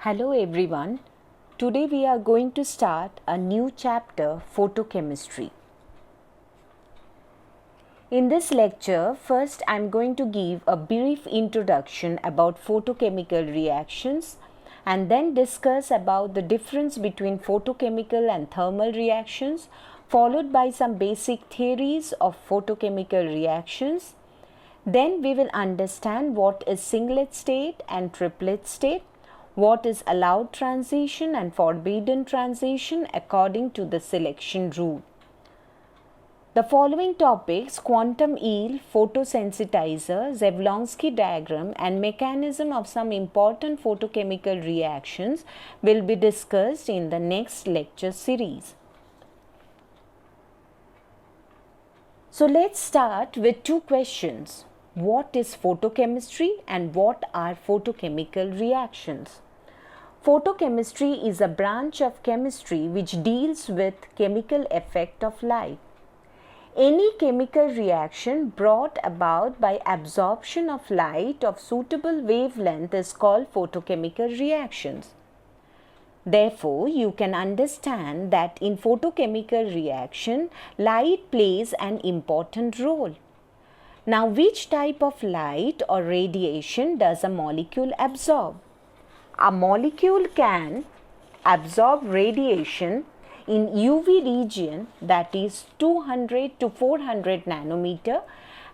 Hello everyone. Today we are going to start a new chapter, photochemistry. In this lecture, first I am going to give a brief introduction about photochemical reactions and then discuss about the difference between photochemical and thermal reactions, followed by some basic theories of photochemical reactions. Then we will understand what is singlet state and triplet state, what is allowed transition and forbidden transition according to the selection rule. The following topics, quantum yield, photosensitizer, Jablonski diagram and mechanism of some important photochemical reactions will be discussed in the next lecture series. So let's start with two questions. What is photochemistry and what are photochemical reactions? Photochemistry is a branch of chemistry which deals with chemical effect of light. Any chemical reaction brought about by absorption of light of suitable wavelength is called photochemical reactions. Therefore, you can understand that in photochemical reaction, light plays an important role. Now, which type of light or radiation does a molecule absorb? A molecule can absorb radiation in UV region, that is 200 to 400 nanometer,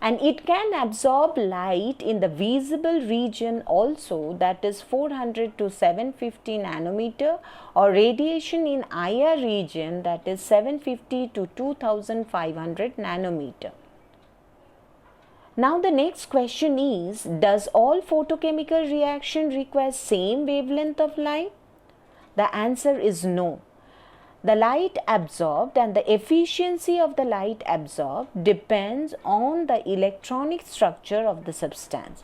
and it can absorb light in the visible region also, that is 400 to 750 nanometer, or radiation in IR region, that is 750 to 2500 nanometer. Now the next question is, does all photochemical reaction require same wavelength of light? The answer is no. The light absorbed and the efficiency of the light absorbed depends on the electronic structure of the substance.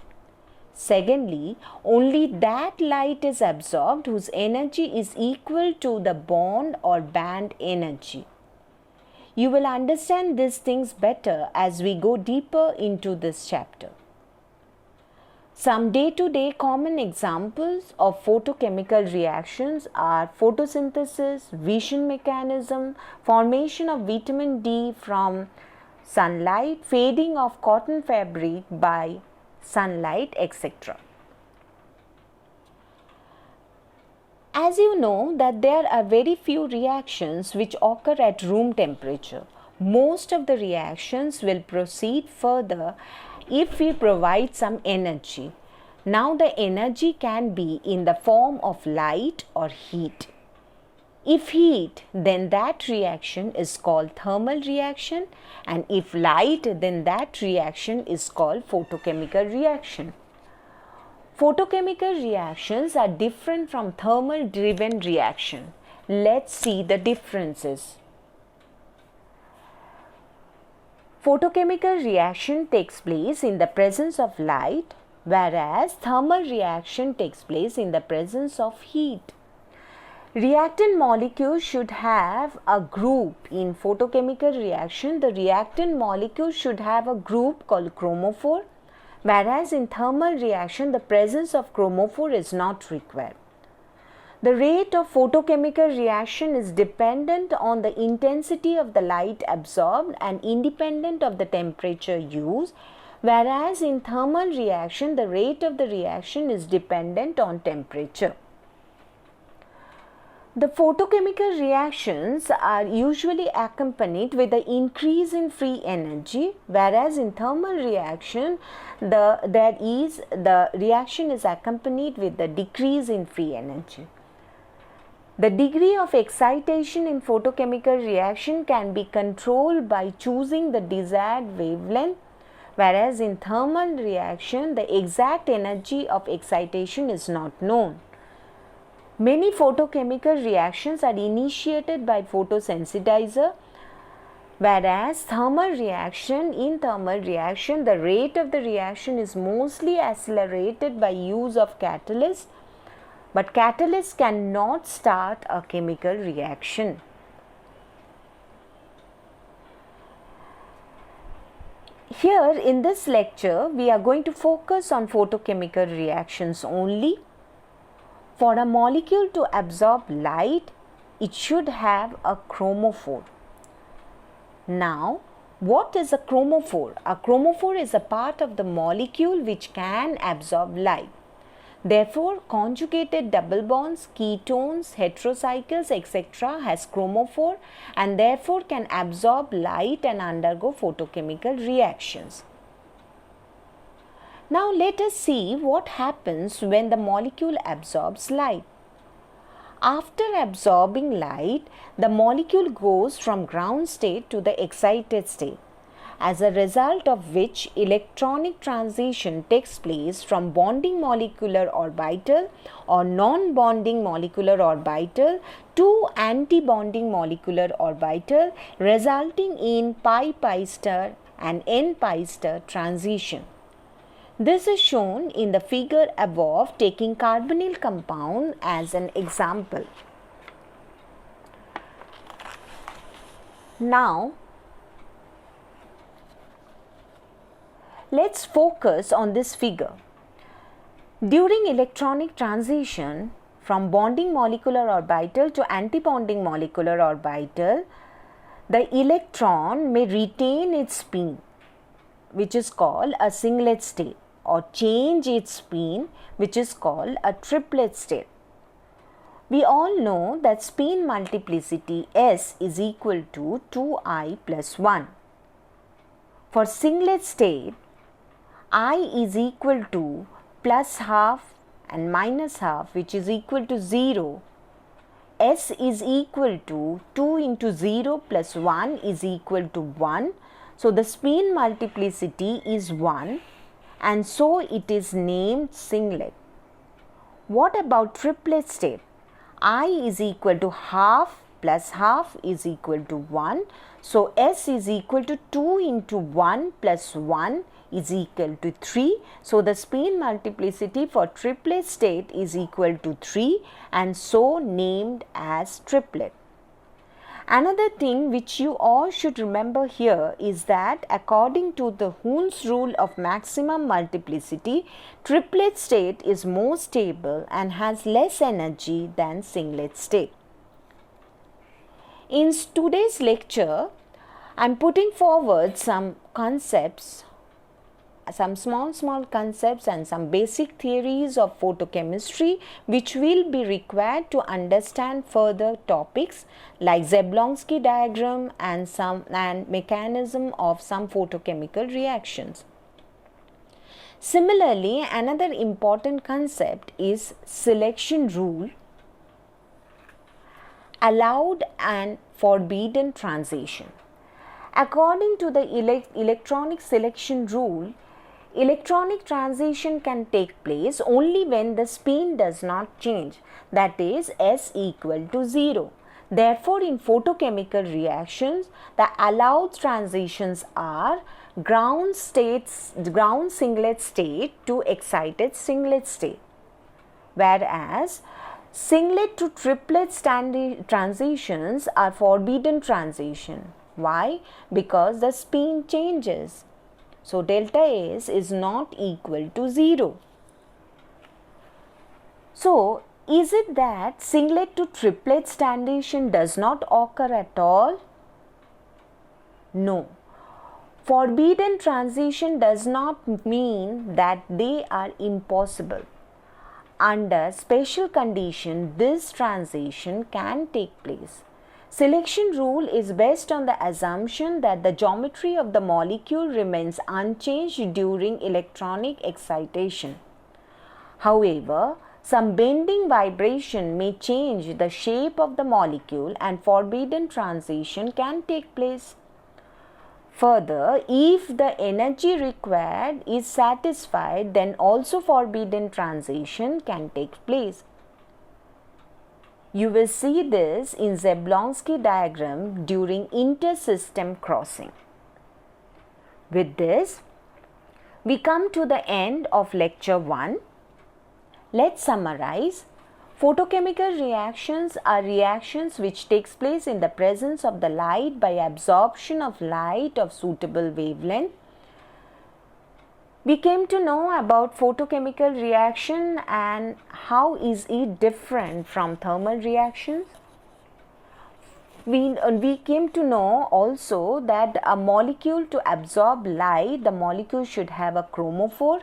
Secondly, only that light is absorbed whose energy is equal to the bond or band energy. You will understand these things better as we go deeper into this chapter. Some day-to-day common examples of photochemical reactions are photosynthesis, vision mechanism, formation of vitamin D from sunlight, fading of cotton fabric by sunlight, etc. As you know that there are very few reactions which occur at room temperature. Most of the reactions will proceed further if we provide some energy. Now the energy can be in the form of light or heat. If heat, then that reaction is called thermal reaction, and if light, then that reaction is called photochemical reaction. Photochemical reactions are different from thermal driven reaction. Let's see the differences. Photochemical reaction takes place in the presence of light, whereas thermal reaction takes place in the presence of heat. Reactant molecules should have a group. In photochemical reaction, the reactant molecule should have a group called chromophore, whereas in thermal reaction, the presence of chromophore is not required. The rate of photochemical reaction is dependent on the intensity of the light absorbed and independent of the temperature used, whereas in thermal reaction, the rate of the reaction is dependent on temperature. The photochemical reactions are usually accompanied with the increase in free energy, whereas in thermal reaction, the reaction is accompanied with the decrease in free energy. The degree of excitation in photochemical reaction can be controlled by choosing the desired wavelength, whereas in thermal reaction, the exact energy of excitation is not known. Many photochemical reactions are initiated by photosensitizer, whereas in thermal reaction, the rate of the reaction is mostly accelerated by use of catalyst, but catalyst cannot start a chemical reaction. Here in this lecture, we are going to focus on photochemical reactions only. For a molecule to absorb light, it should have a chromophore. Now, what is a chromophore? A chromophore is a part of the molecule which can absorb light. Therefore, conjugated double bonds, ketones, heterocycles, etc. has chromophore and therefore can absorb light and undergo photochemical reactions. Now, let us see what happens when the molecule absorbs light. After absorbing light, the molecule goes from ground state to the excited state, as a result of which electronic transition takes place from bonding molecular orbital or non-bonding molecular orbital to anti-bonding molecular orbital, resulting in pi-pi star and n-pi star transition. This is shown in the figure above, taking carbonyl compound as an example. Now, let's focus on this figure. During electronic transition from bonding molecular orbital to anti-bonding molecular orbital, the electron may retain its spin, which is called a singlet state, or change its spin, which is called a triplet state. We all know that spin multiplicity S is equal to 2I plus 1. For singlet state, I is equal to plus half and minus half, which is equal to 0. S is equal to 2 into 0 plus 1 is equal to 1. So, the spin multiplicity is 1 and so it is named singlet. What about triplet state? I is equal to half plus half is equal to 1. So, S is equal to 2 into 1 plus 1 is equal to 3. So, the spin multiplicity for triplet state is equal to 3 and so named as triplet. Another thing which you all should remember here is that according to the Hund's rule of maximum multiplicity, triplet state is more stable and has less energy than singlet state. In today's lecture, I am putting forward some concepts, some small concepts and some basic theories of photochemistry which will be required to understand further topics like Jablonski diagram and mechanism of some photochemical reactions. Similarly, another important concept is selection rule, allowed and forbidden transition. According to the electronic selection rule, electronic transition can take place only when the spin does not change, that is S equal to 0. Therefore, in photochemical reactions, the allowed transitions are ground singlet state to excited singlet state, whereas singlet to triplet transitions are forbidden transition. Why? Because the spin changes. So, delta S is not equal to 0. So, is it that singlet to triplet transition does not occur at all? No. Forbidden transition does not mean that they are impossible. Under special condition, this transition can take place. Selection rule is based on the assumption that the geometry of the molecule remains unchanged during electronic excitation. However, some bending vibration may change the shape of the molecule and forbidden transition can take place. Further, if the energy required is satisfied, then also forbidden transition can take place. You will see this in Jablonski diagram during intersystem crossing. With this, we come to the end of lecture 1. Let's summarize. Photochemical reactions are reactions which takes place in the presence of the light by absorption of light of suitable wavelength. We came to know about photochemical reaction and how is it different from thermal reactions. We came to know also that a molecule to absorb light, the molecule should have a chromophore.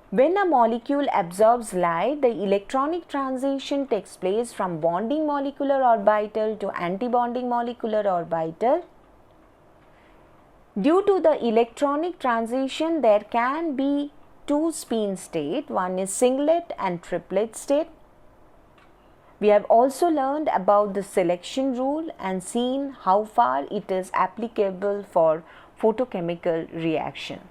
When a molecule absorbs light, the electronic transition takes place from bonding molecular orbital to antibonding molecular orbital. Due to the electronic transition, there can be two spin state, one is singlet and triplet state. We have also learned about the selection rule and seen how far it is applicable for photochemical reaction.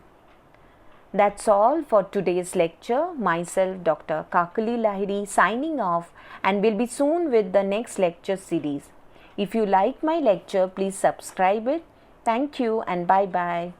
That's all for today's lecture. Myself, Dr. Kakali Lahiri, signing off, and will be soon with the next lecture series. If you like my lecture, please subscribe it. Thank you and bye-bye.